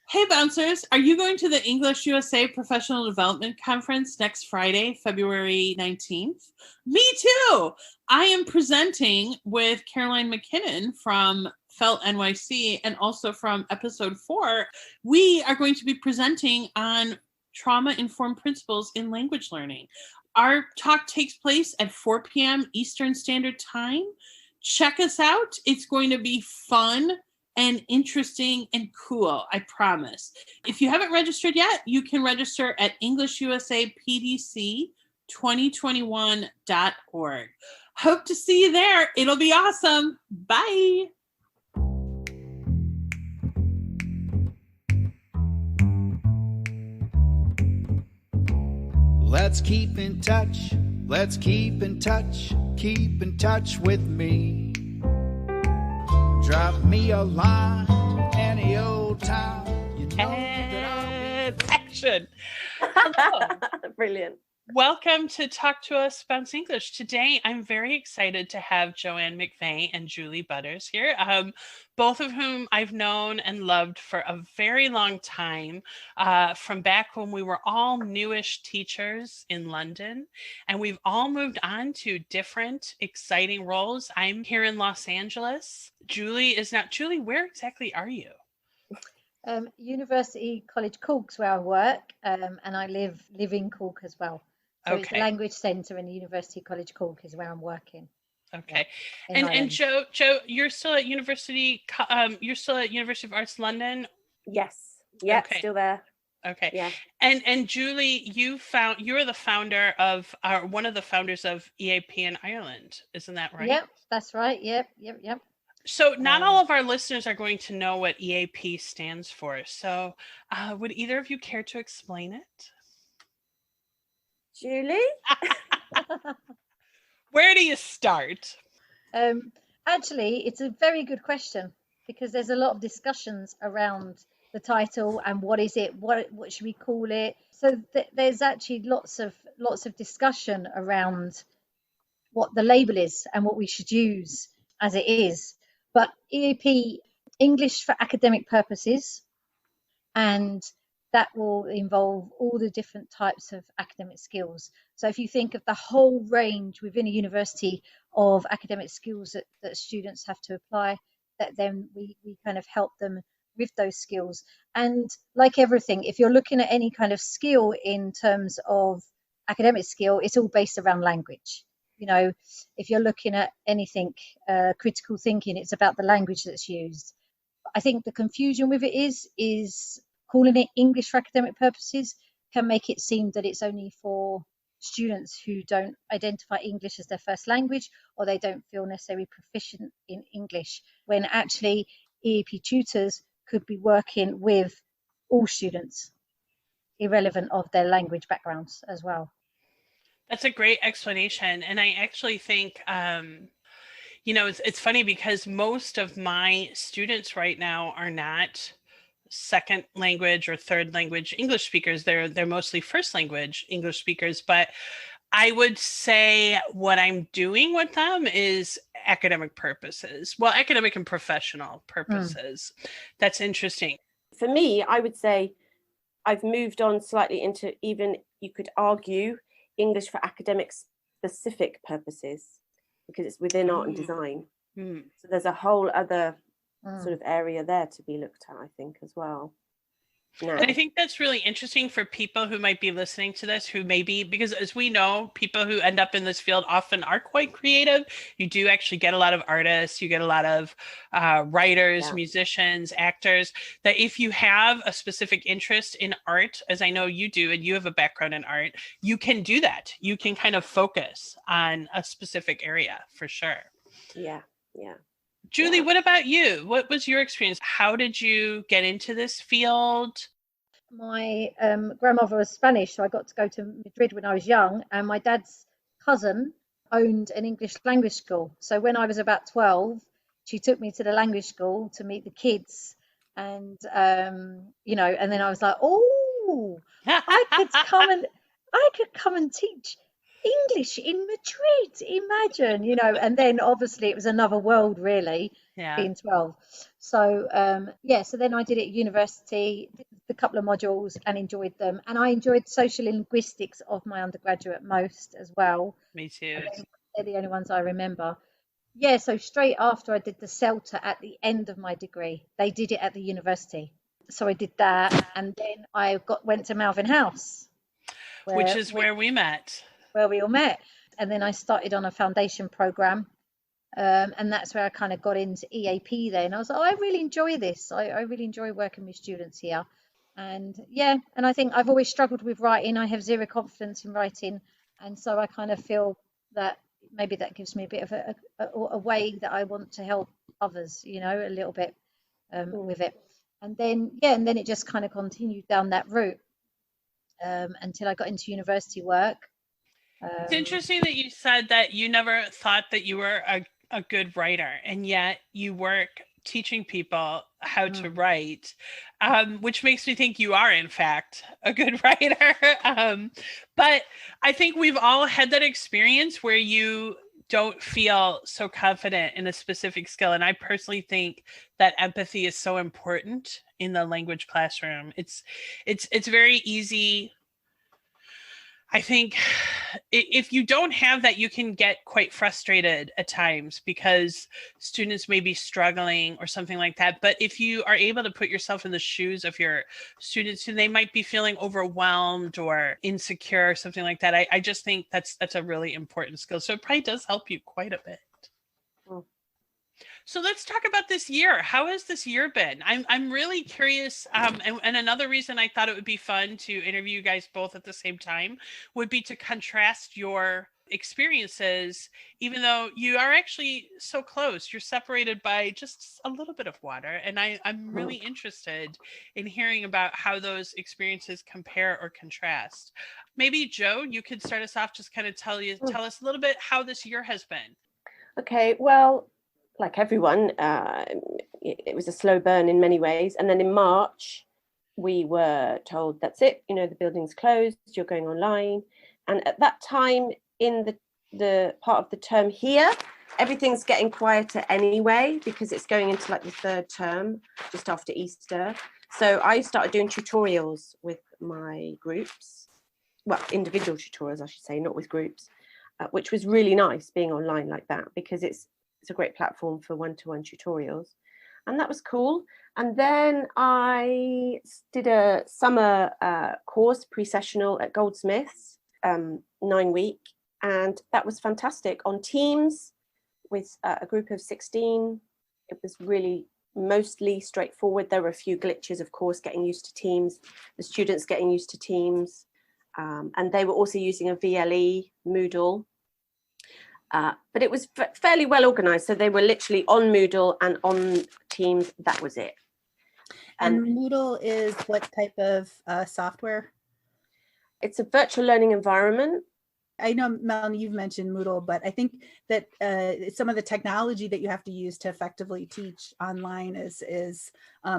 Hey bouncers, are you going to the English USA Professional Development Conference next Friday, February 19th? Me too! I am presenting with Caroline McKinnon from Felt NYC and also from episode 4. We are going to be presenting on trauma-informed principles in language learning. Our talk takes place at 4 p.m. Eastern Standard Time. Check us out. It's going to be fun and interesting and cool, I promise. If you haven't registered yet, you can register at EnglishUSAPDC2021.org. Hope to see you there. It'll be awesome. Bye. Let's keep in touch. Let's keep in touch. Keep in touch with me. Drop me a line any old time. You know that I'll be... Action. Hello. Brilliant. Welcome to Talk to Us Bounce English. Today, I'm very excited to have Joanne McVey and Julie Butters here, both of whom I've known and loved for a very long time, from back when we were all newish teachers in London, and we've all moved on to different exciting roles. I'm here in Los Angeles. Julie is not. Julie, where exactly are you? University College Cork's where I work, and I live in Cork as well. So It's the language centre in the University College Cork is where I'm working. Okay, yeah, and Joe, you're still at University. You're still at University of Arts London. Yes. Yeah. Okay. Still there. Okay. Yeah. And Julie, you're the founder of one of the founders of EAP in Ireland, isn't that right? Yep, that's right. Yep. So not all of our listeners are going to know what EAP stands for. So would either of you care to explain it? Julie? Where do you start? Actually, it's a very good question because there's a lot of discussions around the title and what is it, what should we call it. So there's actually lots of discussion around what the label is and what we should use as it is. But EAP, English for academic purposes, and that will involve all the different types of academic skills. So if you think of the whole range within a university of academic skills that students have to apply, that then we kind of help them with those skills. And like everything, if you're looking at any kind of skill in terms of academic skill, it's all based around language. You know, if you're looking at anything, critical thinking, it's about the language that's used. I think the confusion with it is calling it English for academic purposes can make it seem that it's only for students who don't identify English as their first language, or they don't feel necessarily proficient in English, when actually EAP tutors could be working with all students, irrelevant of their language backgrounds as well. That's a great explanation. And I actually think, it's funny because most of my students right now are not second language or third language English speakers. They're mostly first language English speakers. But I would say what I'm doing with them is academic purposes. Well, academic and professional purposes. That's interesting. For me, I would say I've moved on slightly into even, you could argue, English for academic specific purposes, because it's within art and design. So there's a whole other sort of area there to be looked at, I think, as well. And I think that's really interesting for people who might be listening to this, who maybe, because as we know, people who end up in this field often are quite creative. You do actually get a lot of artists, you get a lot of writers, musicians, actors, that if you have a specific interest in art, as I know you do, and you have a background in art, you can do that. You can kind of focus on a specific area for sure. Yeah. Julie, what about you? What was your experience? How did you get into this field? My grandmother was Spanish, so I got to go to Madrid when I was young, and my dad's cousin owned an English language school. So when I was about 12, she took me to the language school to meet the kids, and and then I was like, oh, I could come and teach English in Madrid, imagine, and then obviously it was another world really, being 12. So so then I did it at university, did a couple of modules and enjoyed them. And I enjoyed social linguistics of my undergraduate most as well. Me too. They're the only ones I remember. Yeah, so straight after I did the CELTA at the end of my degree, they did it at the university. So I did that, and then I went to Malvern House, which is where we met. Where we all met. And then I started on a foundation program. And that's where I kind of got into EAP then. I was like, oh, I really enjoy this. I really enjoy working with students here. And and I think I've always struggled with writing. I have zero confidence in writing. And so I kind of feel that maybe that gives me a bit of a way that I want to help others, a little bit with it. And then, and then it just kind of continued down that route until I got into university work. It's interesting that you said that you never thought that you were a good writer, and yet you work teaching people how to write, which makes me think you are, in fact, a good writer. But I think we've all had that experience where you don't feel so confident in a specific skill. And I personally think that empathy is so important in the language classroom. It's very easy. I think if you don't have that, you can get quite frustrated at times because students may be struggling or something like that. But if you are able to put yourself in the shoes of your students and they might be feeling overwhelmed or insecure or something like that, I just think that's a really important skill. So it probably does help you quite a bit. So let's talk about this year. How has this year been? I'm really curious. And another reason I thought it would be fun to interview you guys both at the same time would be to contrast your experiences, even though you are actually so close. You're separated by just a little bit of water. And I'm really interested in hearing about how those experiences compare or contrast. Maybe Joe, you could start us off, just kind of tell us a little bit how this year has been. Okay, well, like everyone, it was a slow burn in many ways. And then in March, we were told, that's it, the building's closed, you're going online. And at that time in the part of the term here, everything's getting quieter anyway, because it's going into like the third term, just after Easter. So I started doing tutorials with my groups, well, individual tutorials, I should say, not with groups, which was really nice being online like that, because it's a great platform for one-to-one tutorials, and that was cool. And then I did a summer course, pre-sessional at Goldsmiths, 9-week, and that was fantastic on Teams with a group of 16. It was really mostly straightforward. There were a few glitches, of course, getting used to Teams, the students getting used to Teams, and they were also using a VLE Moodle. But it was fairly well organized. So they were literally on Moodle and on Teams. That was it. And Moodle is what type of software? It's a virtual learning environment. I know, Melanie, you've mentioned Moodle, but I think that some of the technology that you have to use to effectively teach online is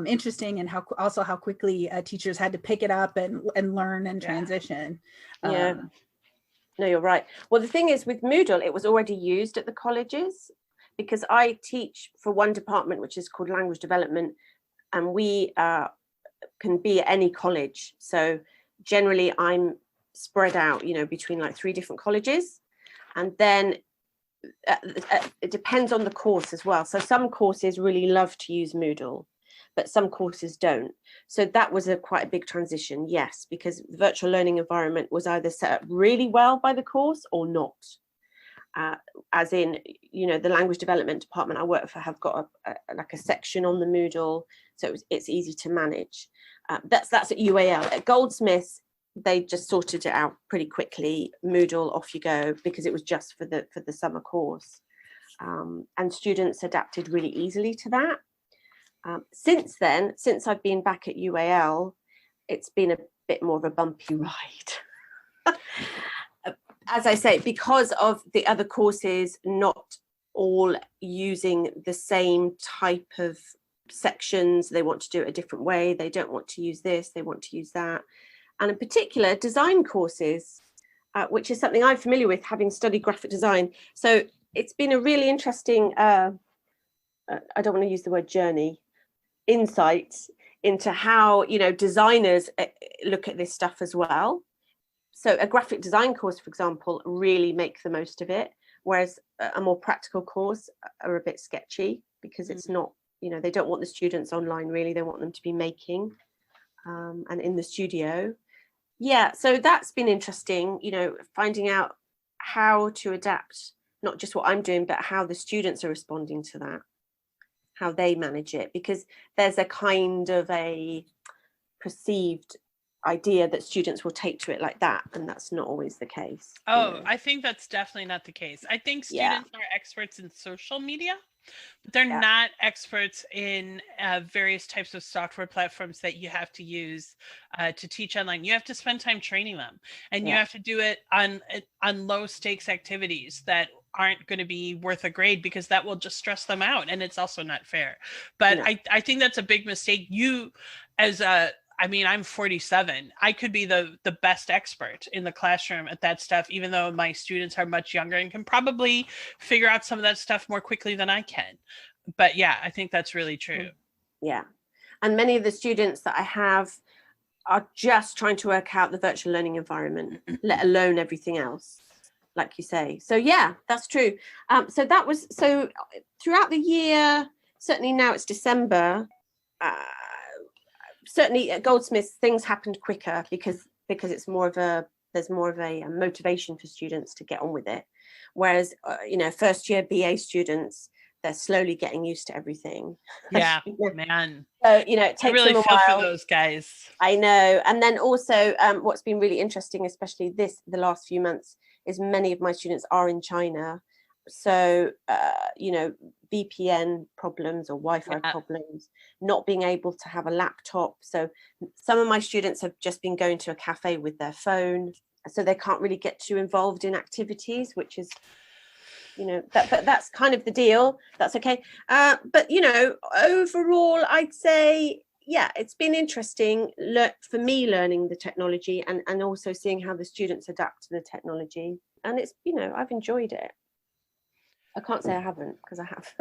interesting, and how quickly teachers had to pick it up and learn and transition. Yeah. No, you're right. Well, the thing is, with Moodle, it was already used at the colleges, because I teach for one department, which is called language development, and we can be at any college. So generally I'm spread out, between like 3 different colleges. And then it depends on the course as well. So some courses really love to use Moodle, but some courses don't. So that was quite a big transition, yes, because the virtual learning environment was either set up really well by the course or not. As in, the language development department I work for have got a section on the Moodle, so it's easy to manage. That's at UAL. At Goldsmiths, they just sorted it out pretty quickly. Moodle, off you go, because it was just for the summer course, and students adapted really easily to that. Since I've been back at UAL, it's been a bit more of a bumpy ride. As I say, because of the other courses not all using the same type of sections, they want to do it a different way. They don't want to use this, they want to use that. And in particular, design courses, which is something I'm familiar with, having studied graphic design. So it's been a really interesting, I don't want to use the word journey, insight into how, you know, designers look at this stuff as well. So a graphic design course, for example, really make the most of it, whereas a more practical course are a bit sketchy because it's not, you know, they don't want the students online really, they want them to be making and in the studio. Yeah, so that's been interesting, you know, finding out how to adapt, not just what I'm doing, but how the students are responding to that, how they manage it, because there's a kind of a perceived idea that students will take to it like that, and that's not always the case. Oh, you know. I think that's definitely not the case. I think Yeah. students are experts in social media, but they're Yeah. not experts in various types of software platforms that you have to use to teach online. You have to spend time training them, and you Yeah. have to do it on low stakes activities that aren't going to be worth a grade, because that will just stress them out, and it's also not fair. But No. I think that's a big mistake. You, as a I mean, I'm 47. I could be the best expert in the classroom at that stuff, even though my students are much younger and can probably figure out some of that stuff more quickly than I can. But yeah, I think that's really true. Yeah. And many of the students that I have are just trying to work out the virtual learning environment, let alone everything else, like you say. So yeah, that's true. So throughout the year, certainly now it's December, certainly at Goldsmiths things happened quicker because it's there's more of a motivation for students to get on with it, whereas you know, first year BA students, they're slowly getting used to everything. Yeah, man. So you know, it takes I really them a feel while. for those guys. I know. And then also what's been really interesting, especially the last few months, is many of my students are in China. So, you know, VPN problems or Wi-Fi problems, not being able to have a laptop. So some of my students have just been going to a cafe with their phone, so they can't really get too involved in activities, which is, you know, but that's kind of the deal. That's okay. But, you know, overall, I'd say, yeah, it's been interesting for me learning the technology and also seeing how the students adapt to the technology. And it's, you know, I've enjoyed it. I can't say I haven't, because I have.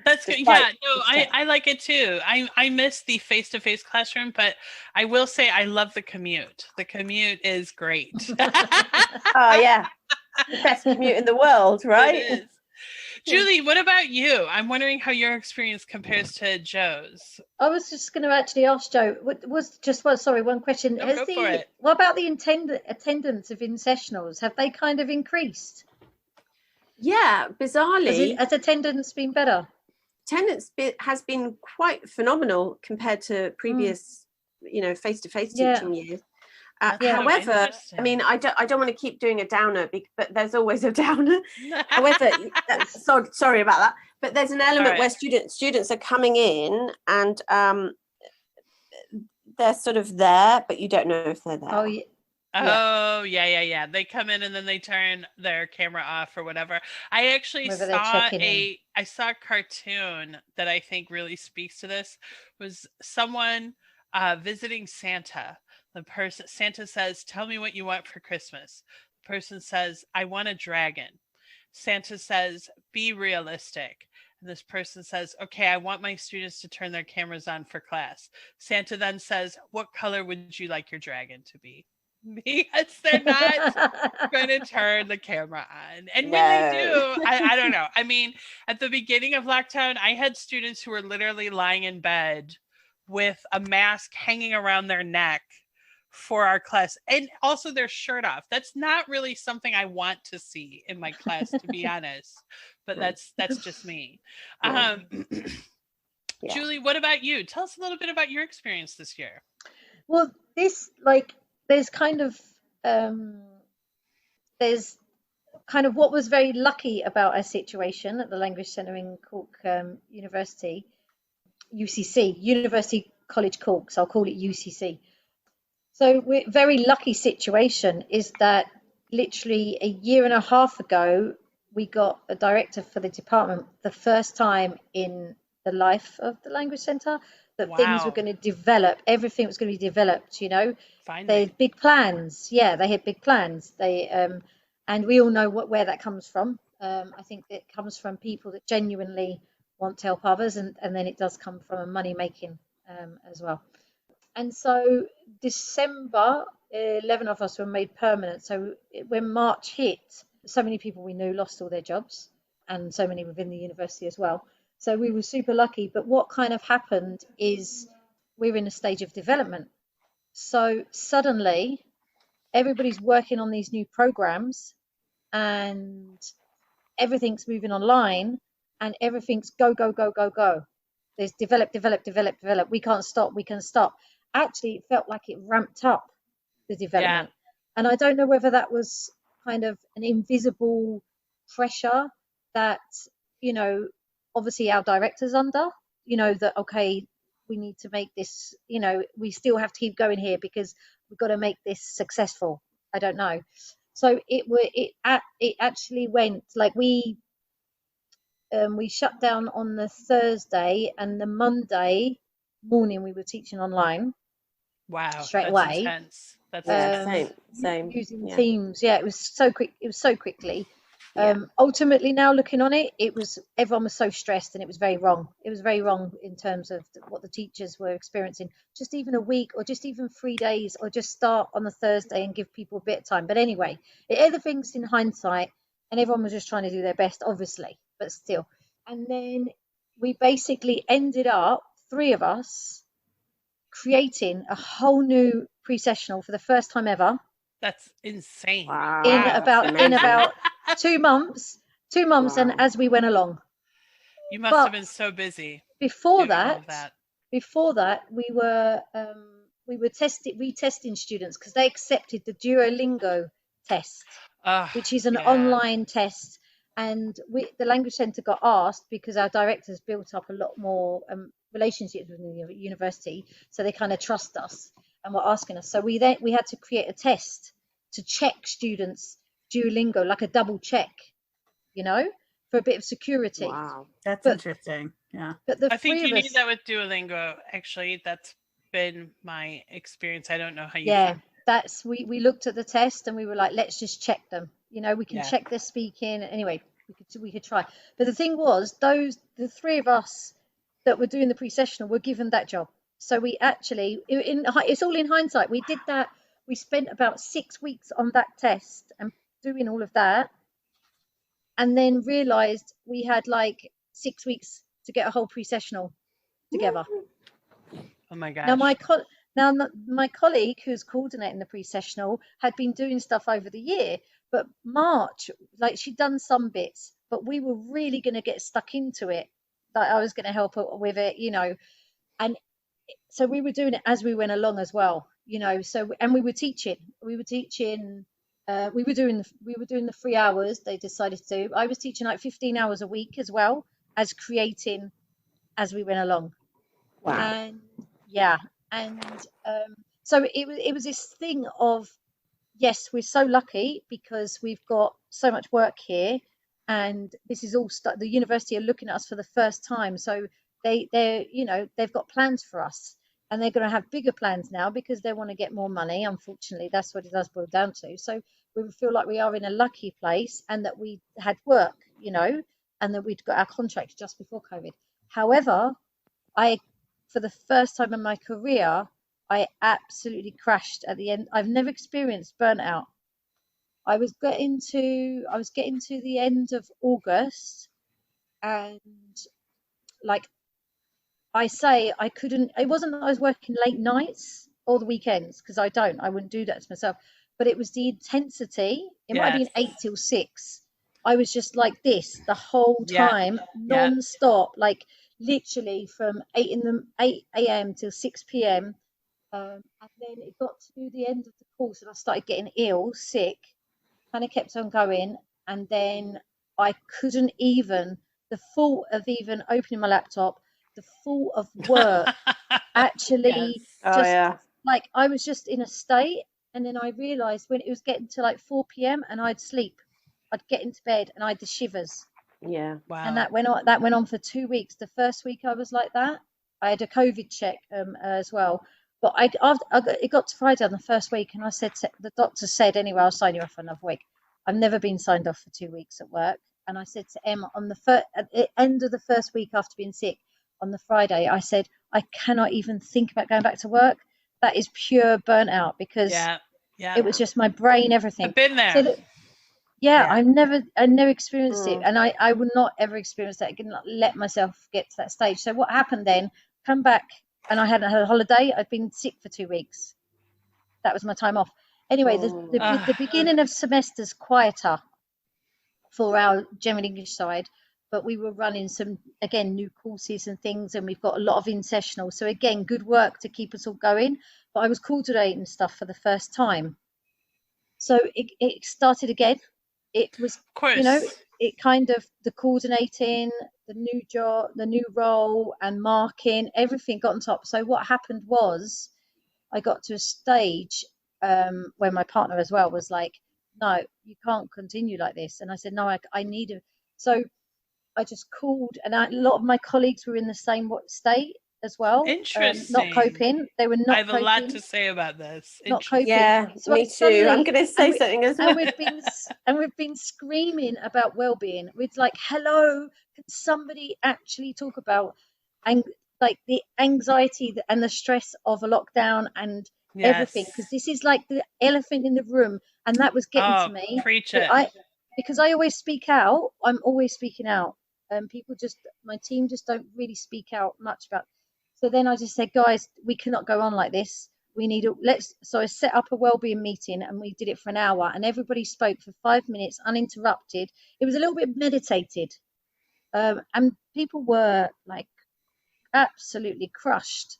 That's good. Yeah, no, I like it too. I miss the face-to-face classroom, but I will say I love the commute. The commute is great. Oh yeah, the best commute in the world, right? It is. Julie, what about you? I'm wondering how your experience compares to Joe's. I was just going to actually ask Joe. One question. No, go for it. What about the attendance of in-sessionals? Have they kind of increased? Yeah, bizarrely. Has attendance been better? Attendance has been quite phenomenal compared to previous, you know, face-to-face teaching years. However, I mean, I don't want to keep doing a downer, but there's always a downer. However, sorry about that. But there's an element where students are coming in and they're sort of there, but you don't know if they're there. Oh yeah. Oh, yeah. They come in and then they turn their camera off or whatever. I actually saw a cartoon that I think really speaks to this. Was someone visiting Santa. Santa says, "Tell me what you want for Christmas." The person says, "I want a dragon." Santa says, "Be realistic." And this person says, "Okay, I want my students to turn their cameras on for class." Santa then says, "What color would you like your dragon to be?" Because they're not going to turn the camera on. And when they do, I don't know. I mean, at the beginning of lockdown, I had students who were literally lying in bed with a mask hanging around their neck for our class, and also their shirt off. That's not really something I want to see in my class, to be honest. But that's just me. Julie, what about you? Tell us a little bit about your experience this year. Well, there's kind of what was very lucky about our situation at the Language Centre in Cork University, UCC, University College Cork, so I'll call it UCC. So we're very lucky situation is that literally a year and a half ago, we got a director for the department, the first time in the life of the Language Centre, that things were going to develop, everything was going to be developed, you know. Finally. They had big plans. Yeah, they had big plans. They and we all know where that comes from. I think it comes from people that genuinely want to help others, and then it does come from a money-making as well. And so December, 11 of us were made permanent. So when March hit, so many people we knew lost all their jobs, and so many within the university as well. So we were super lucky. But what kind of happened is we're in a stage of development. So suddenly everybody's working on these new programs and everything's moving online and everything's go, go, go, go, go. There's develop. We can't stop. We can stop. Actually, it felt like it ramped up the development. Yeah. And I don't know whether that was kind of an invisible pressure that, you know, obviously our director's under, you know, that, okay, we need to make this, you know, we still have to keep going here because we've got to make this successful. I don't know. So it actually went like we shut down on the Thursday, and the Monday morning we were teaching online. Wow, straight away. Intense. That's same. Using Teams. Yeah, it was so quick. It was so quickly. Ultimately, now looking on it, everyone was so stressed, and it was very wrong. It was very wrong in terms of what the teachers were experiencing. Just even a week, or just even 3 days, or just start on the Thursday and give people a bit of time. But anyway, everything's in hindsight, and everyone was just trying to do their best, obviously, but still. And then we basically ended up, 3 of us, creating a whole new pre-sessional for the first time ever. That's insane. Wow. In about 2 months, wow. And as we went along. You must have been so busy. Before that, we were retesting students because they accepted the Duolingo test, which is an online test. And the Language Centre got asked because our directors built up a lot more relationships with the university, so they kind of trust us and were asking us. So we had to create a test to check students' Duolingo, like a double check, you know, for a bit of security. Wow, that's interesting. Yeah, but I think you need that with Duolingo. Actually, that's been my experience. I don't know how you. Yeah, we looked at the test and we were like, let's just check them. You know, we can check their speaking. Anyway, we could try. But the thing was, the 3 of us that were doing the pre-sessional were given that job. So we actually, it's all in hindsight. We did that. We spent about 6 weeks on that test and doing all of that, and then realised we had like 6 weeks to get a whole pre-sessional together. Oh my gosh! Now my colleague who's coordinating the pre-sessional had been doing stuff over the year, but March, like she'd done some bits, but we were really going to get stuck into it. Like I was going to help her with it, you know, and so we were doing it as we went along as well, you know. So and we were teaching. We were doing the 3 hours they decided to do. I was teaching like 15 hours a week as well as creating as we went along. Wow. And so it was this thing of, yes, we're so lucky because we've got so much work here, and this is all the university are looking at us for the first time, so they're you know, they've got plans for us, and they're going to have bigger plans now because they want to get more money. Unfortunately, that's what it does boil down to. So we feel like we are in a lucky place, and that we had work, you know, and that we'd got our contract just before COVID. However, for the first time in my career, I absolutely crashed at the end. I've never experienced burnout. I was getting to the end of August, and like I say, I couldn't. It wasn't that I was working late nights or the weekends, because I wouldn't do that to myself. But it was the intensity. It might have been 8 till 6. I was just like this the whole time, non-stop, like literally from 8 a.m. till 6 p.m. And then it got to the end of the course and I started getting ill, sick, kind of kept on going. And then I couldn't even, the thought of even opening my laptop, the thought of work actually like I was just in a state. And then I realised when it was getting to like 4 p.m. and I'd sleep, I'd get into bed and I had the shivers. Yeah. Wow. And that went on for 2 weeks. The first week I was like that. I had a COVID check as well. But it got to Friday on the first week, and I said, the doctor said, anyway, I'll sign you off for another week. I've never been signed off for 2 weeks at work. And I said to Emma at the end of the first week after being sick, on the Friday, I said, I cannot even think about going back to work. That is pure burnout, because it was just my brain, everything. I've been there. So I never experienced it, and I would not ever experience that. I could not let myself get to that stage. So what happened then? Come back, and I hadn't had a holiday. I'd been sick for 2 weeks. That was my time off. Anyway, the beginning of semester's quieter for our general English side, but we were running some, again, new courses and things, and we've got a lot of in-sessional. So again, good work to keep us all going. But I was coordinating stuff for the first time. So it started again. It was, it kind of, the coordinating, the new job, the new role, and marking, everything got on top. So what happened was, I got to a stage where my partner as well was like, no, you can't continue like this. And I said, no, I need a. So I just called, and a lot of my colleagues were in the same state as well. Interesting. Not coping. They were not. I have a lot to say about this. Not coping. Yeah, so me too. I'm going to say something as well. And we've been screaming about well-being. It's like, hello, can somebody actually talk about like the anxiety and the stress of a lockdown and everything? Because this is like the elephant in the room, and that was getting to me. Preach it. Because I always speak out. I'm always speaking out. My team just don't really speak out much about. So then I just said, guys, we cannot go on like this. We need so I set up a wellbeing meeting, and we did it for an hour, and everybody spoke for 5 minutes uninterrupted. It was a little bit meditated, and people were like absolutely crushed.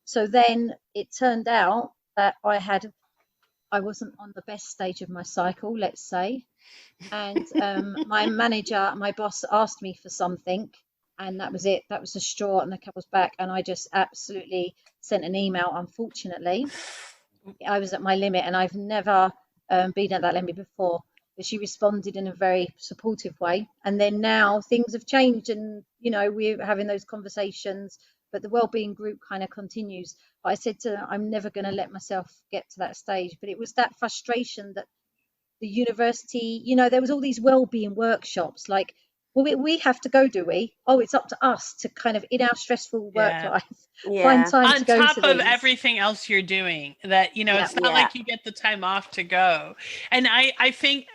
So then it turned out that I wasn't on the best stage of my cycle, let's say, and my boss asked me for something, and that was it. That was the straw and the camel's back, and I just absolutely sent an email. Unfortunately, I was at my limit, and I've never been at that limit before. But she responded in a very supportive way, and then now things have changed, and we're having those conversations. But the wellbeing group kind of continues. But I said to her, I'm never going to let myself get to that stage. But it was that frustration that the university, there was all these wellbeing workshops. Like, well, we have to go, do we? Oh, it's up to us to kind of, in our stressful work life, find time to go to these. On top of everything else you're doing, that it's not like you get the time off to go. And I think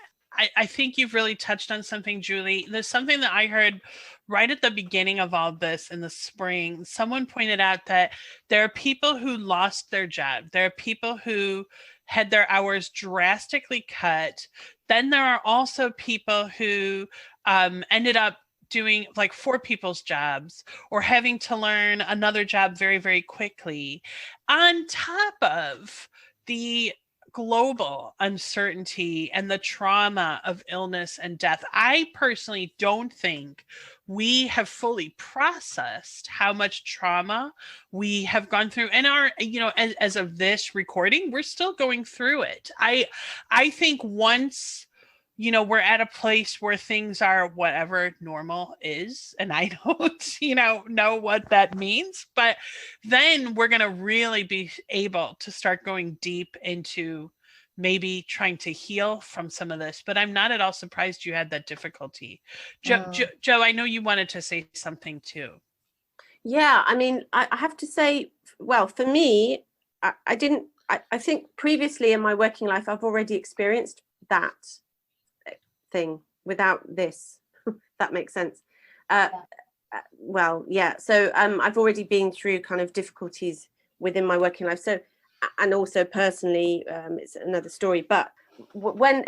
you've really touched on something, Julie. There's something that I heard right at the beginning of all this in the spring. Someone pointed out that there are people who lost their job. There are people who had their hours drastically cut. Then there are also people who ended up doing like 4 people's jobs, or having to learn another job very, very quickly, on top of the global uncertainty and the trauma of illness and death. I personally don't think we have fully processed how much trauma we have gone through. And as of this recording, we're still going through it. I think once we're at a place where things are whatever normal is, and I don't, know what that means, but then we're going to really be able to start going deep into maybe trying to heal from some of this. But I'm not at all surprised you had that difficulty. Joe, I know you wanted to say something too. Yeah, I mean, I have to say, well, for me, I think previously in my working life, I've already experienced that thing without this. That makes sense. Well, yeah. So I've already been through kind of difficulties within my working life. So, and also personally, it's another story. But when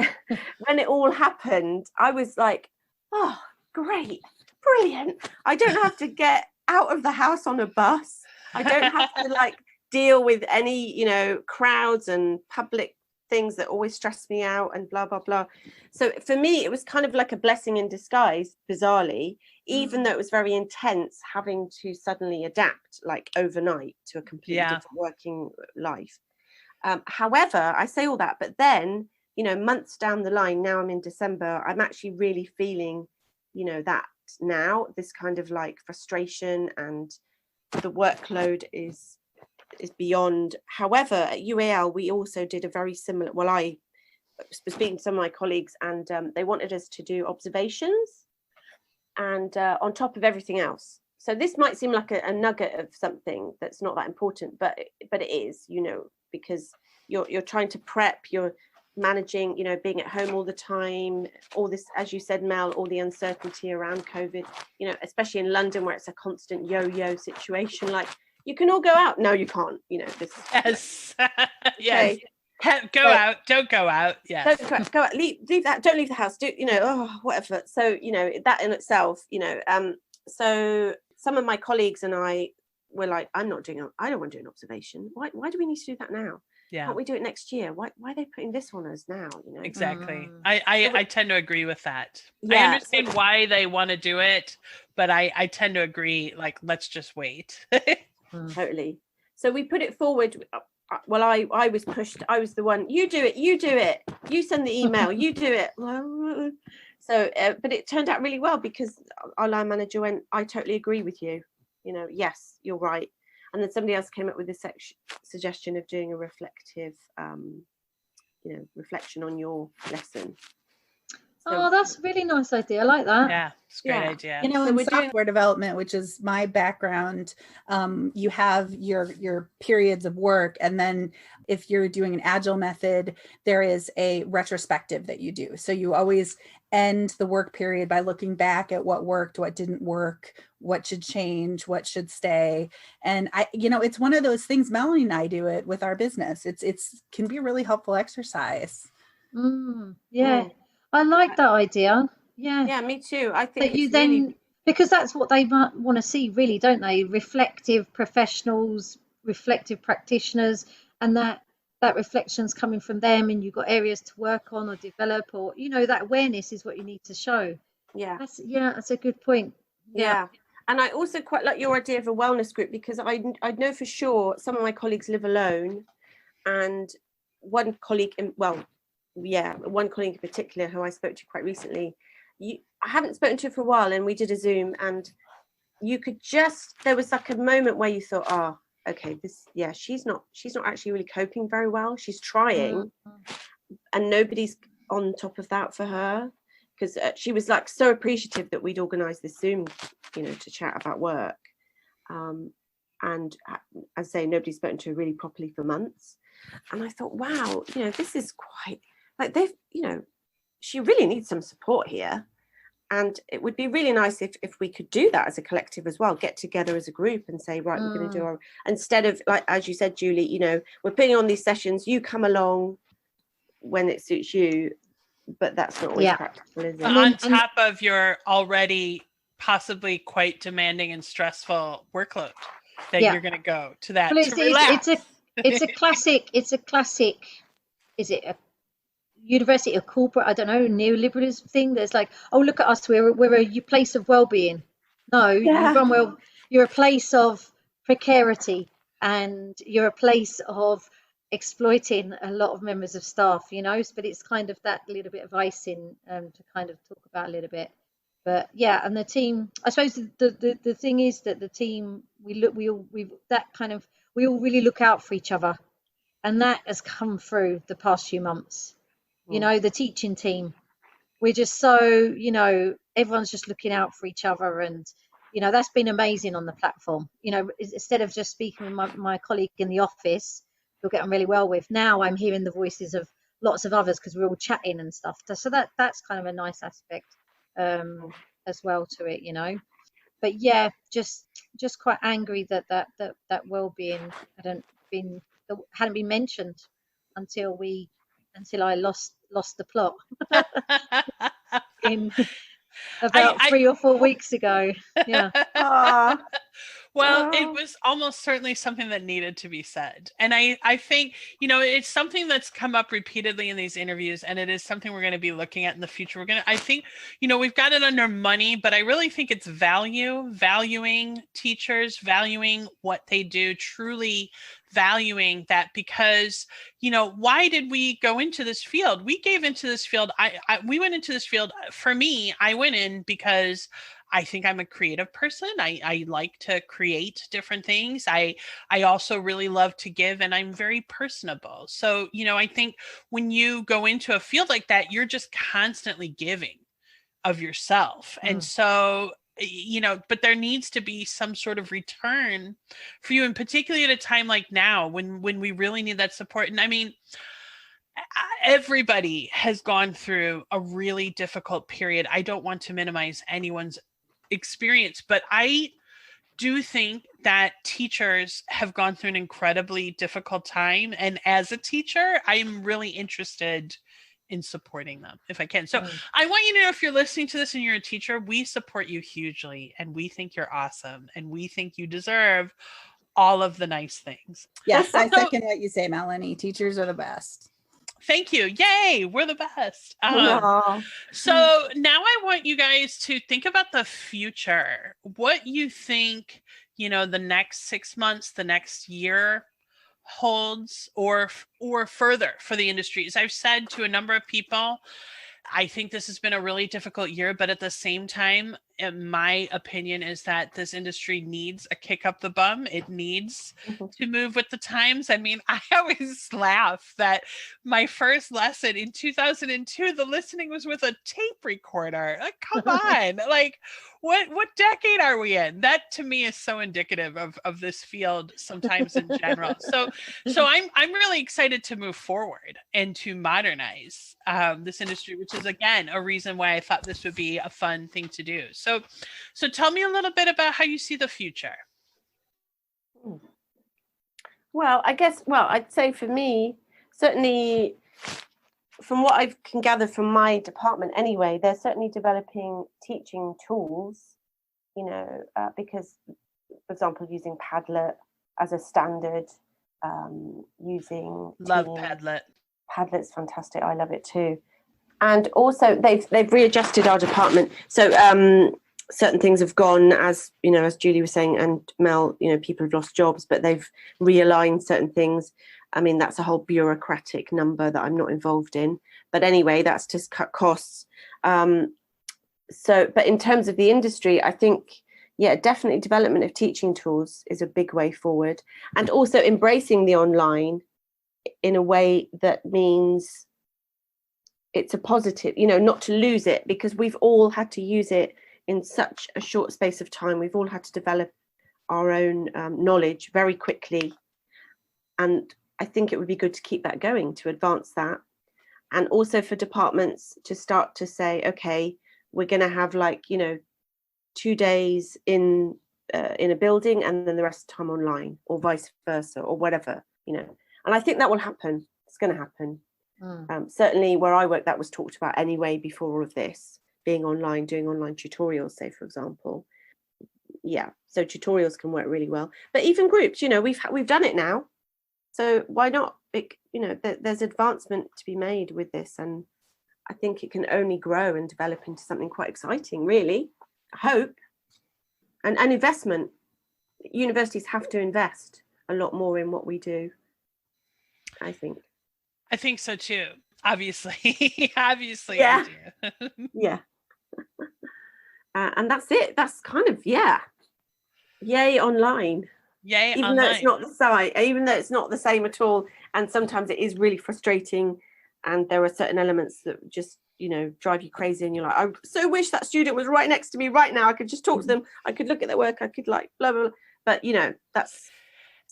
it all happened, I was like, oh, great, brilliant. I don't have to get out of the house on a bus. I don't have to deal with any, crowds and public things that always stress me out and blah, blah, blah. So for me, it was kind of like a blessing in disguise, bizarrely, even though it was very intense having to suddenly adapt overnight to a completely different working life. However, I say all that, but then, months down the line, now I'm in December, I'm actually really feeling, that now, this kind of frustration, and the workload is beyond. However, at UAL, we also did a very similar, I was speaking to some of my colleagues, and they wanted us to do observations and on top of everything else. So this might seem like a nugget of something that's not that important, but it is, because you're trying to prep, you're managing, being at home all the time, all this, as you said, Mel, all the uncertainty around COVID, especially in London where it's a constant yo-yo situation. Like, you can all go out. No, you can't. This. Yes. Yes. Okay. Go out. Don't go out. Yes. Don't go out. Leave that. Don't leave the house. Whatever. So that in itself. So some of my colleagues and I were like, I don't want to do an observation. Why do we need to do that now? Yeah. Can't we do it next year? Why are they putting this on us now? Exactly. I tend to agree with that. Yeah, I understand why they want to do it, but I tend to agree, like, let's just wait. Totally. So we put it forward. Well, I was pushed. I was the one. You do it. You send the email. You do it. So, but it turned out really well because our line manager went, I totally agree with you. Yes, you're right. And then somebody else came up with a suggestion of doing a reflective, reflection on your lesson. So, that's a really nice idea. I like that. Yeah, it's a great idea. In software development, which is my background, you have your periods of work, and then if you're doing an agile method, there is a retrospective that you do. So you always end the work period by looking back at what worked, what didn't work, what should change, what should stay. And it's one of those things. Melanie and I do it with our business. It's can be a really helpful exercise. Yeah. I like that idea. Yeah, me too. I think that you then, because that's what they might want to see, really, don't they? Reflective professionals, reflective practitioners, and that reflection's coming from them, and you've got areas to work on or develop, or that awareness is what you need to show. That's a good point. Yeah. And I also quite like your idea of a wellness group, because I know for sure some of my colleagues live alone, and one colleague in particular who I spoke to quite recently, I haven't spoken to her for a while, and we did a Zoom, and you could there was like a moment where you thought, okay, she's not actually really coping very well. She's trying, and nobody's on top of that for her, because she was like so appreciative that we'd organised this Zoom, to chat about work. And as I say, nobody's spoken to her really properly for months. And I thought, wow, this is quite like she really needs some support here. And it would be really nice if we could do that as a collective as well, get together as a group and say, right, we're going to do instead of, like, as you said, Julie, we're putting on these sessions, you come along when it suits you, but that's not always practical, is it? On top of your already possibly quite demanding and stressful workload that you're going to go to that. Well, to relax. It's a classic. Is it a university, a corporate, I don't know, neoliberalism thing? There's like, oh, look at us, we're a place of well-being. No, you're a place of precarity, and you're a place of exploiting a lot of members of staff, but it's kind of that little bit of icing to kind of talk about a little bit. But and the team, I suppose the thing is that the team, we all really look out for each other, and that has come through the past few months. The teaching team, we're just so, everyone's just looking out for each other, and that's been amazing on the platform. Instead of just speaking with my colleague in the office who get on really well with, now I'm hearing the voices of lots of others because we're all chatting and stuff. So that's kind of a nice aspect as well to it, but just quite angry that well-being hadn't been mentioned until I lost the plot in about 3 or 4 weeks ago. Well, it was almost certainly something that needed to be said. And I think, it's something that's come up repeatedly in these interviews, and it is something we're going to be looking at in the future. I think, we've got it under money, but I really think it's valuing teachers, valuing what they do, truly valuing that, because, why did we go into this field? We gave into this field. We went into this field. For me, I went in because I think I'm a creative person. I like to create different things. I also really love to give, and I'm very personable. So, I think when you go into a field like that, you're just constantly giving of yourself. And so but there needs to be some sort of return for you, and particularly at a time like now when we really need that support. And I mean, everybody has gone through a really difficult period. I don't want to minimize anyone's experience, but I do think that teachers have gone through an incredibly difficult time. And as a teacher, I'm really interested in supporting them if I can. So I want you to know, if you're listening to this and you're a teacher, we support you hugely, and we think you're awesome, and we think you deserve all of the nice things. Yes, I second what you say, Melanie. Teachers are the best. Thank you. Yay, we're the best. So now I want you guys to think about the future. What you think, the next 6 months, the next year holds, or further for the industry. As I've said to a number of people, I think this has been a really difficult year, but at the same time, in my opinion, is that this industry needs a kick up the bum. It needs to move with the times. I mean, I always laugh that my first lesson in 2002, the listening was with a tape recorder. Like, come on, like what decade are we in? That to me is so indicative of this field sometimes in general. So I'm really excited to move forward and to modernize this industry, which is again a reason why I thought this would be a fun thing to do. So tell me a little bit about how you see the future. Well, I'd say for me, certainly from what I can gather from my department anyway, they're certainly developing teaching tools, because, for example, using Padlet as a standard, using Love Padlet. Padlet's fantastic. I love it too. And also they've readjusted our department. So certain things have gone, as Julie was saying, and Mel, people have lost jobs, but they've realigned certain things. I mean, that's a whole bureaucratic number that I'm not involved in. But anyway, that's to cut costs. But in terms of the industry, I think, definitely development of teaching tools is a big way forward. And also embracing the online in a way that means it's a positive, not to lose it, because we've all had to use it in such a short space of time. We've all had to develop our own knowledge very quickly. And I think it would be good to keep that going, to advance that. And also for departments to start to say, okay, we're going to have 2 days in a building and then the rest of the time online, or vice versa, or whatever, And I think that will happen. It's going to happen. Certainly where I work, that was talked about anyway before all of this, being online, doing online tutorials, say, for example. So tutorials can work really well. But even groups, we've done it now. So why not? There's advancement to be made with this. And I think it can only grow and develop into something quite exciting, really. I hope. And investment. Universities have to invest a lot more in what we do, I think. I think so too. Obviously. Yeah. I do. Yeah. And that's it. That's kind of, yay online. Yay even online. Though it's not the site, even though it's not the same at all. And sometimes it is really frustrating. And there are certain elements that just, drive you crazy. And you're like, I so wish that student was right next to me right now. I could just talk to them. I could look at their work. I could blah, blah, blah. But, that's.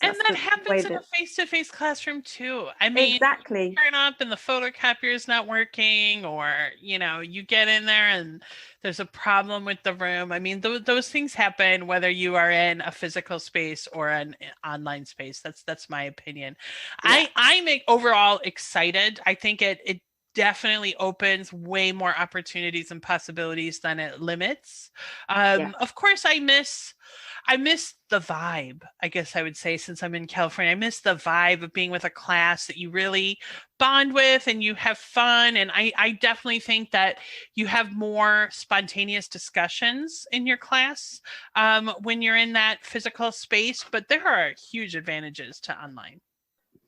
And that happens in a face-to-face classroom too. I mean, exactly. You turn up and the photocopier is not working, or you get in there and there's a problem with the room. I mean, those things happen whether you are in a physical space or an online space. That's my opinion. Yeah. I'm overall excited. I think it definitely opens way more opportunities and possibilities than it limits. Of course, I miss the vibe, I guess I would say, since I'm in California. I miss the vibe of being with a class that you really bond with and you have fun. And I definitely think that you have more spontaneous discussions in your class when you're in that physical space. But there are huge advantages to online.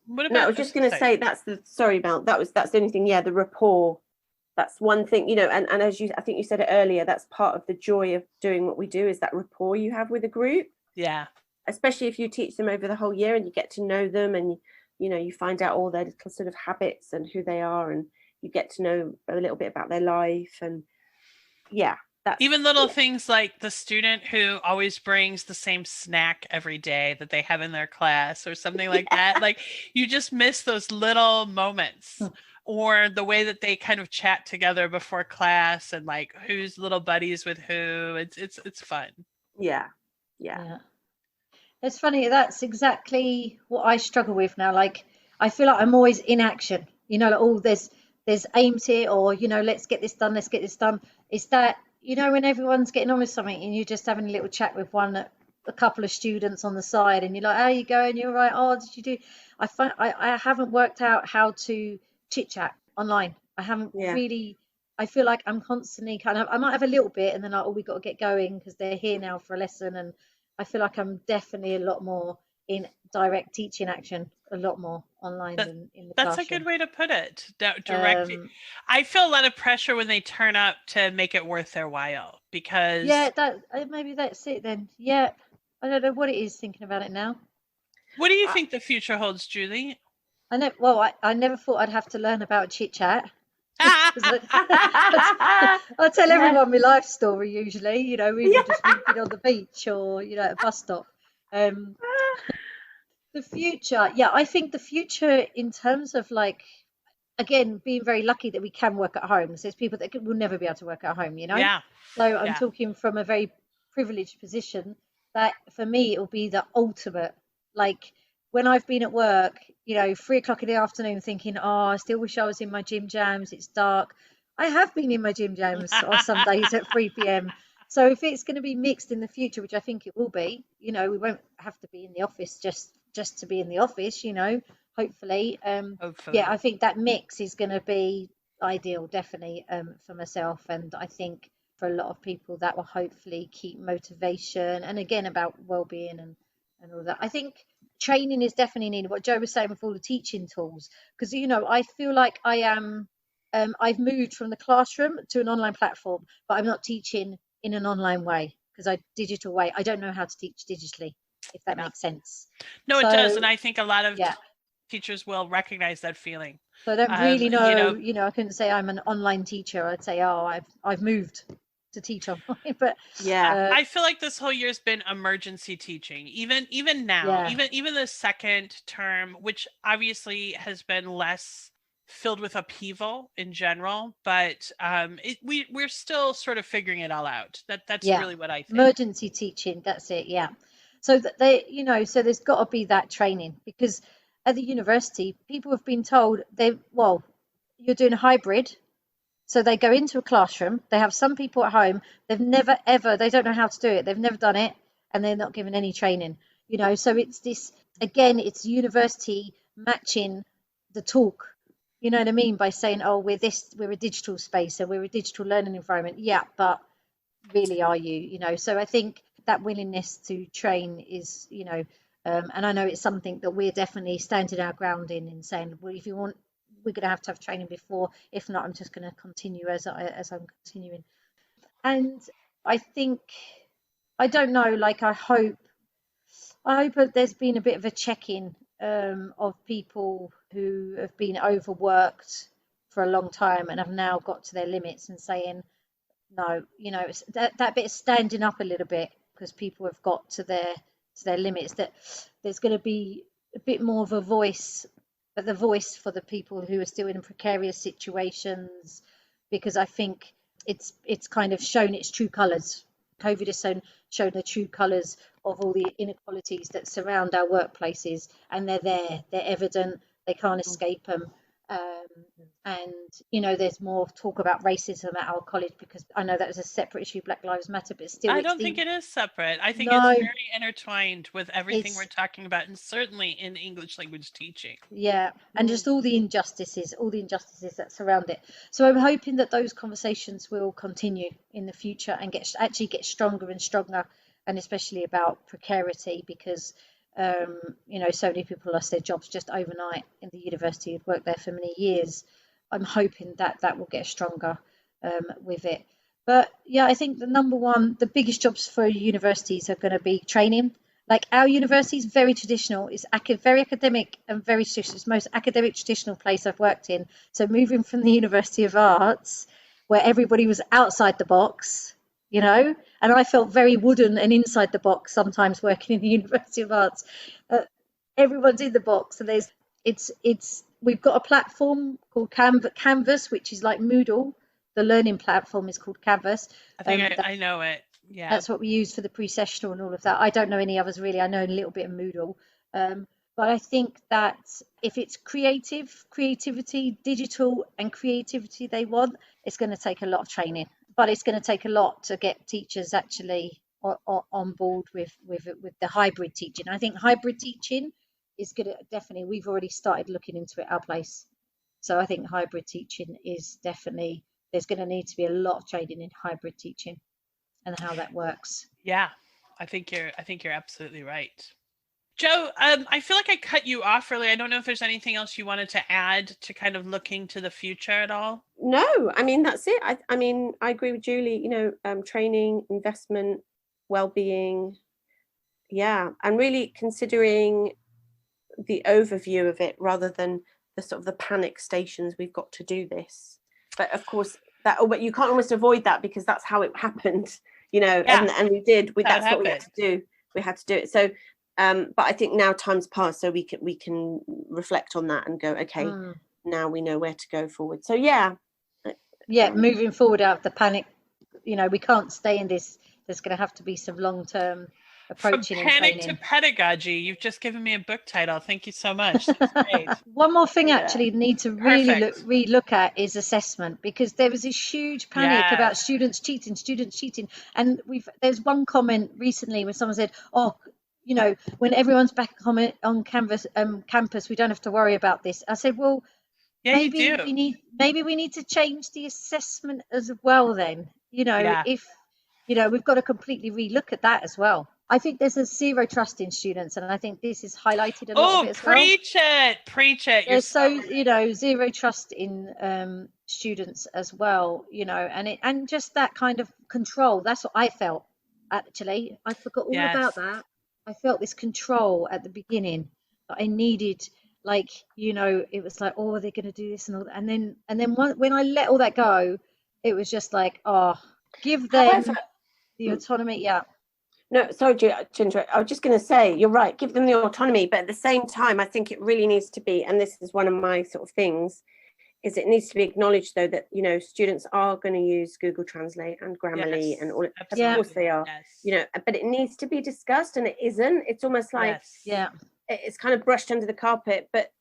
What about? No, I was just going to say sorry, Mel, that's the only thing. Yeah, the rapport. That's one thing, and as I think you said it earlier, that's part of the joy of doing what we do, is that rapport you have with a group. Yeah. Especially if you teach them over the whole year and you get to know them, and you find out all their little sort of habits and who they are, and you get to know a little bit about their life. And That's Even little things like the student who always brings the same snack every day that they have in their class or something like that. Like you just miss those little moments, or the way that they kind of chat together before class and like who's little buddies with who. It's fun. yeah. It's funny, that's exactly what I struggle with now. Like I feel like I'm always in action, like, oh, there's aims here, or let's get this done. It's that, when everyone's getting on with something and you're just having a little chat with a couple of students on the side, and you're like, how you going? You're right. Oh, did you do? I haven't worked out how to chit chat online. I haven't really. I feel like I'm constantly I might have a little bit, and then like, oh, we got to get going because they're here now for a lesson, and I feel like I'm definitely a lot more in direct teaching action, a lot more online than in the classroom. That's a good way to put it. Direct. I feel a lot of pressure when they turn up to make it worth their while, because maybe that's it then. Yeah, I don't know what it is thinking about it now. What do you think the future holds, Julie? I never thought I'd have to learn about chit chat. I tell everyone my life story usually, we were just walking on the beach or at a bus stop. The future, I think the future in terms of like, again, being very lucky that we can work at home. So there's people that will never be able to work at home, Yeah. So I'm talking from a very privileged position, that for me it will be the ultimate. Like when I've been at work, 3:00 in the afternoon thinking, oh, I still wish I was in my gym jams, it's dark. I have been in my gym jams on some days at 3 p.m. So if it's going to be mixed in the future, which I think it will be, we won't have to be in the office just to be in the office, hopefully. Hopefully. I think that mix is going to be ideal, definitely, for myself. And I think for a lot of people that will hopefully keep motivation, and again about well-being and all that. I think training is definitely needed, what Joe was saying with all the teaching tools, because I feel like I am I've moved from the classroom to an online platform, but I'm not teaching in an online way, because digital way, I don't know how to teach digitally, if that makes sense. No, it does, and I think a lot of teachers will recognize that feeling. So I don't really know, I couldn't say I'm an online teacher. I'd say, I've moved to teach online, but I feel like this whole year's been emergency teaching, even now, even the second term, which obviously has been less filled with upheaval in general, but we're still sort of figuring it all out. That's really what I think. Emergency teaching, that's it. So that so there's got to be that training, because at the university people have been told you're doing a hybrid. So they go into a classroom, they have some people at home, they've never ever, they don't know how to do it, they've never done it, and they're not given any training, so it's this, again, it's university matching the talk, you know what I mean, by saying, oh, we're a digital space, so we're a digital learning environment. But really, are you, so I think that willingness to train is, and I know it's something that we're definitely standing our ground in saying, well, if you want, we're going to have training before. If not, I'm just going to continue as I'm continuing. And I think, I don't know, like I hope that there's been a bit of a check-in of people who have been overworked for a long time and have now got to their limits, and saying, no, it's that bit of standing up a little bit, because people have got to their limits, that there's going to be a bit more of a voice, but the voice for the people who are still in precarious situations, because I think it's kind of shown its true colours. COVID has shown the true colours of all the inequalities that surround our workplaces, and they're evident, they can't escape them. And there's more talk about racism at our college, because I know that was a separate issue, Black Lives Matter, but still I don't think it is separate. I think it's very intertwined with everything we're talking about, and certainly in English language teaching. And just all the injustices that surround it. So I'm hoping that those conversations will continue in the future and get stronger and stronger, and especially about precarity, because so many people lost their jobs just overnight in the university, who'd worked there for many years. I'm hoping that will get stronger with it. But I think the biggest jobs for universities are going to be training. Like our university is very traditional. It's very academic and very traditional. It's the most academic traditional place I've worked in. So moving from the University of Arts, where everybody was outside the box, you know, and I felt very wooden and inside the box sometimes working in the University of Arts. Everyone's in the box, and we've got a platform called Canvas, which is like Moodle. The learning platform is called Canvas. I think I know it. Yeah. That's what we use for the pre-sessional and all of that. I don't know any others really. I know a little bit of Moodle. But I think that if it's creativity, digital and creativity they want, it's going to take a lot of training. But it's going to take a lot to get teachers actually on board with the hybrid teaching. I think hybrid teaching is going to definitely, we've already started looking into it, our place. So I think hybrid teaching is definitely, there's going to need to be a lot of training in hybrid teaching and how that works. Yeah, I think you're absolutely right. Jo, I feel like I cut you off earlier. I don't know if there's anything else you wanted to add to kind of looking to the future at all. No, I mean, that's it. I mean, I agree with Julie, you know, training, investment, well-being. Yeah, and really considering the overview of it rather than the sort of the panic stations, we've got to do this. But of course, but you can't almost avoid that because that's how it happened, you know, and we did. That's what we had to do. We had to do it. So, but I think now time's passed, so we can reflect on that and go, okay, now we know where to go forward. So yeah, moving forward out of the panic, you know, we can't stay in this. There's going to have to be some long-term approaching. From panic to pedagogy. You've just given me a book title. Thank you so much. That's great. One more thing actually need to really re-look at is assessment, because there was this huge panic about students cheating, and there's one comment recently where someone said, oh, you know, when everyone's back on campus, we don't have to worry about this. I said, well, maybe we need to change the assessment as well then, you know, if, you know, we've got to completely relook at that as well. I think there's a zero trust in students, and I think this is highlighted a lot of it as well. Preach it. There's so, you know, zero trust in students as well, you know, and just that kind of control. That's what I felt, actually. I forgot all about that. I felt this control at the beginning that I needed, like, you know, it was like, oh, they're going to do this and all that. And then when I let all that go, it was just like, oh, give them the autonomy. Yeah. No, sorry, Ginger. I was just going to say, you're right, give them the autonomy. But at the same time, I think it really needs to be, and this is one of my sort of things, is it needs to be acknowledged, though, that, you know, students are going to use Google Translate and Grammarly and all. Of course they are, you know, but it needs to be discussed, and it isn't. It's almost like it's kind of brushed under the carpet. But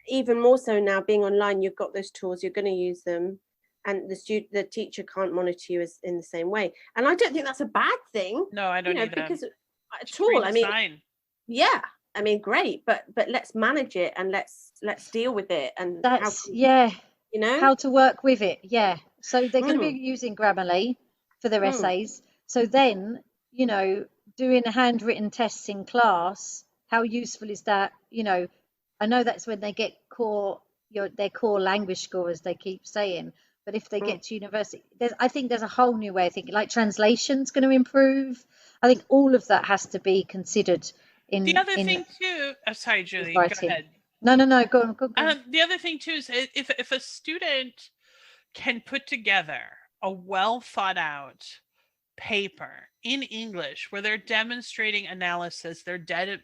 even more so now, being online, you've got those tools, you're going to use them, and the teacher can't monitor you as in the same way. And I don't think that's a bad thing. No, I don't either. Because at all. I mean, I mean, great, but let's manage it and let's deal with it. And that's you know, how to work with it. Yeah. So they're going to be using Grammarly for their essays. So then, you know, doing handwritten tests in class, how useful is that? You know, I know that's when they get their core language score, as they keep saying. But if they get to university, I think there's a whole new way of thinking. Like translation's going to improve. I think all of that has to be considered. The other thing too. Oh, sorry, Julie. Go ahead. No. Go on. The other thing too is if a student can put together a well thought out paper in English where they're demonstrating analysis, they're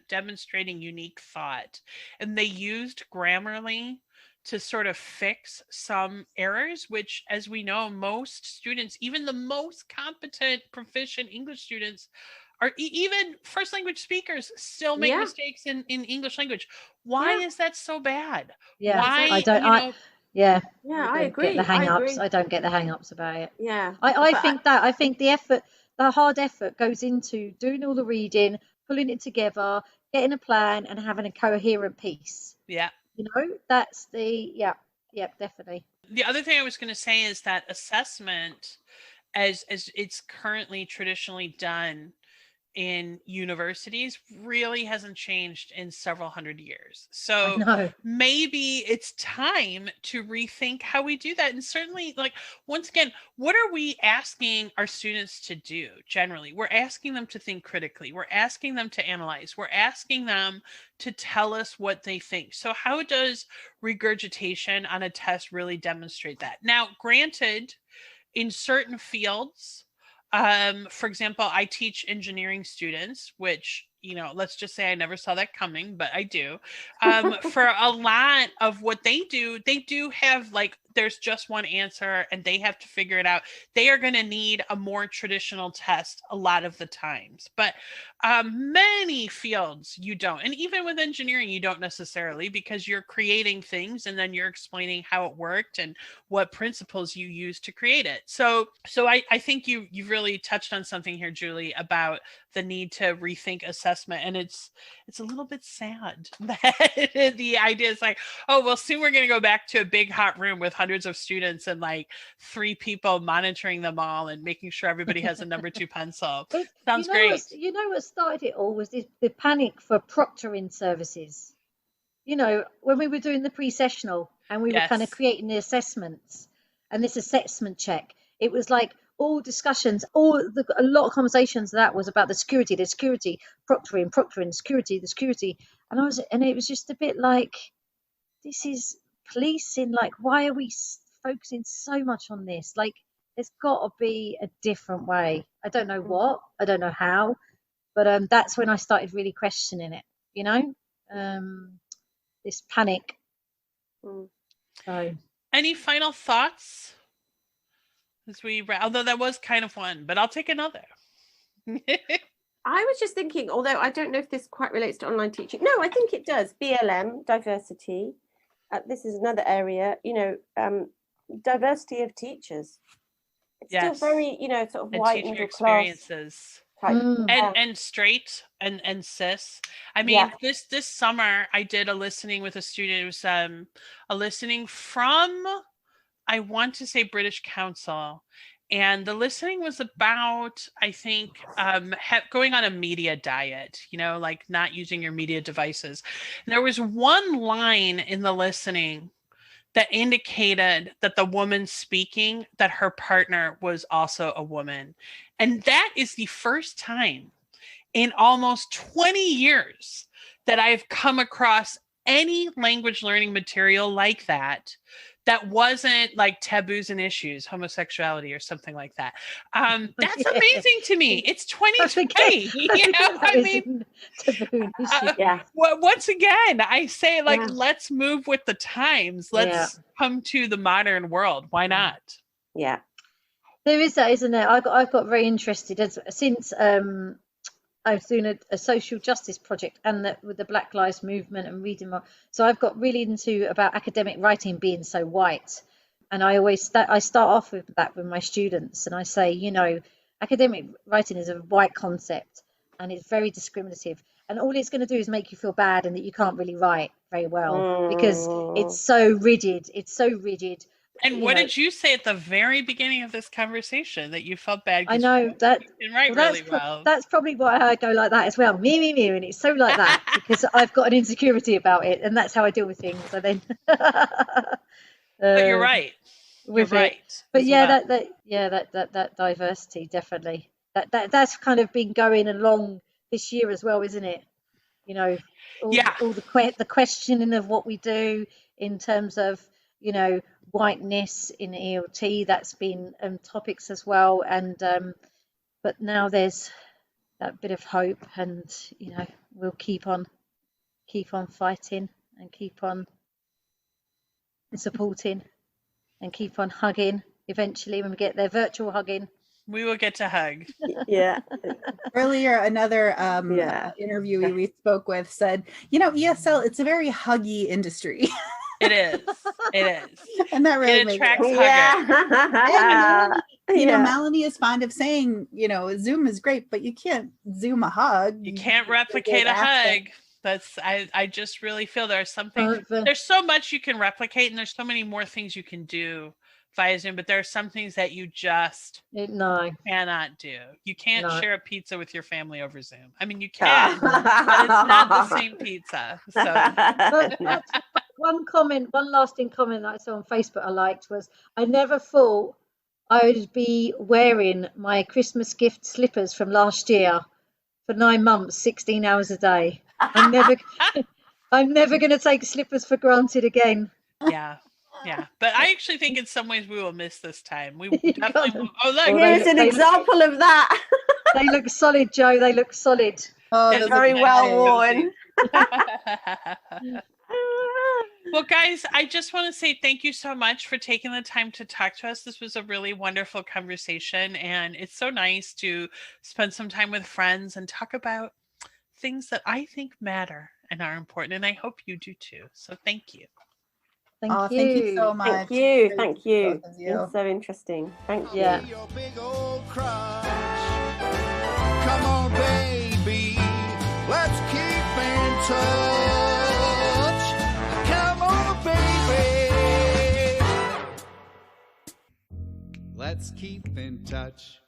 demonstrating unique thought, and they used Grammarly to sort of fix some errors, which, as we know, most students, even the most competent, proficient English students, are even first language speakers, still make mistakes in English language. Why is that so bad? Yeah, why? I don't. I agree. Get the hang-ups. I don't get the hang-ups about it. Yeah, I think the effort, the hard effort, goes into doing all the reading, pulling it together, getting a plan, and having a coherent piece. Yeah. You know, that's definitely. The other thing I was going to say is that assessment, as it's currently traditionally done in universities, really hasn't changed in several hundred years. So maybe it's time to rethink how we do that. And certainly, like, once again, what are we asking our students to do generally? We're asking them to think critically. We're asking them to analyze. We're asking them to tell us what they think. So how does regurgitation on a test really demonstrate that? Now, granted, in certain fields, For example, I teach engineering students, which, let's just say I never saw that coming, but I do. For a lot of what they do have there's just one answer and they have to figure it out. They are going to need a more traditional test a lot of the times, but many fields you don't. And even with engineering, you don't necessarily, because you're creating things and then you're explaining how it worked and what principles you use to create it. So I think you really touched on something here, Julie, about the need to rethink assessment. And it's a little bit sad that the idea is oh, well, soon we're going to go back to a big hot room with hundreds of students and 3 people monitoring them all and making sure everybody has a number 2 pencil. Sounds great. What started it all was the panic for proctoring services. When we were doing the pre-sessional and we were kind of creating the assessments and this assessment check, it was all discussions, a lot of conversations that was about the security, proctoring, security. And it was just a bit this is policing. Why are we focusing so much on this? There's got to be a different way. I don't know what, I don't know how, but that's when I started really questioning it, this panic. So, any final thoughts? Although that was kind of one, but I'll take another. I was just thinking, although I don't know if this quite relates to online teaching. No, I think it does. BLM, diversity. This is another area, diversity of teachers. It's still very, sort of and white middle class type. And straight and cis. I mean, this summer I did a listening with a student. It was a listening from, I want to say, British Council. And the listening was about, I think, going on a media diet, not using your media devices. And there was one line in the listening that indicated that the woman speaking, that her partner was also a woman. And that is the first time in almost 20 years that I've come across any language learning material like that wasn't taboos and issues, homosexuality or something like that. That's amazing to me. It's 2020. Once again, I say let's move with the times. Let's come to the modern world. Why not? Yeah. There is that, isn't there? I got very interested since I was doing a social justice project and with the Black Lives Movement and reading more. So I've got really into about academic writing being so white. And I always I start off with that with my students. And I say, academic writing is a white concept and it's very discriminative. And all it's going to do is make you feel bad and that you can't really write very well because it's so rigid. It's so rigid. And what did you say at the very beginning of this conversation, that you felt bad? I know that you can write really well. That's probably why I go like that as well. Me, and it's so like that because I've got an insecurity about it, and that's how I deal with things. So then, but you're right. You're right. But that diversity definitely. That's kind of been going along this year as well, isn't it? All the questioning of what we do in terms of whiteness in ELT, that's been topics as well, and but now there's that bit of hope, and we'll keep on fighting and keep on supporting and keep on hugging. Eventually, when we get there, virtual hugging, we will get to hug. Yeah. Earlier, another interviewee we spoke with said, ESL, it's a very huggy industry. It is. And that really attracts huggers. Melanie is fond of saying, Zoom is great, but you can't Zoom a hug. You can't replicate a hug. That's I just really feel there's something. There's so much you can replicate, and there's so many more things you can do via Zoom, but there are some things that you just cannot do. You can't share a pizza with your family over Zoom. I mean, you can, but it's not the same pizza. So. One lasting comment that I saw on Facebook I liked was, I never thought I would be wearing my Christmas gift slippers from last year for 9 months, 16 hours a day. I'm never going to take slippers for granted again. Yeah. Yeah, but I actually think in some ways we will miss this time. We definitely will. Oh, look. Here's an example of that. They look solid, Joe. They look solid. Oh, It those Very are well nice. worn. Well, guys, I just want to say thank you so much for taking the time to talk to us. This was a really wonderful conversation, and it's so nice to spend some time with friends and talk about things that I think matter and are important, and I hope you do too. So thank you. Thank you. Thank you so much. Thank you. Great Thank to you. both of you. It's so interesting. Thank you. Yeah. Your big old crutch. Come on, baby. Let's keep in touch. Come on, baby. Let's keep in touch.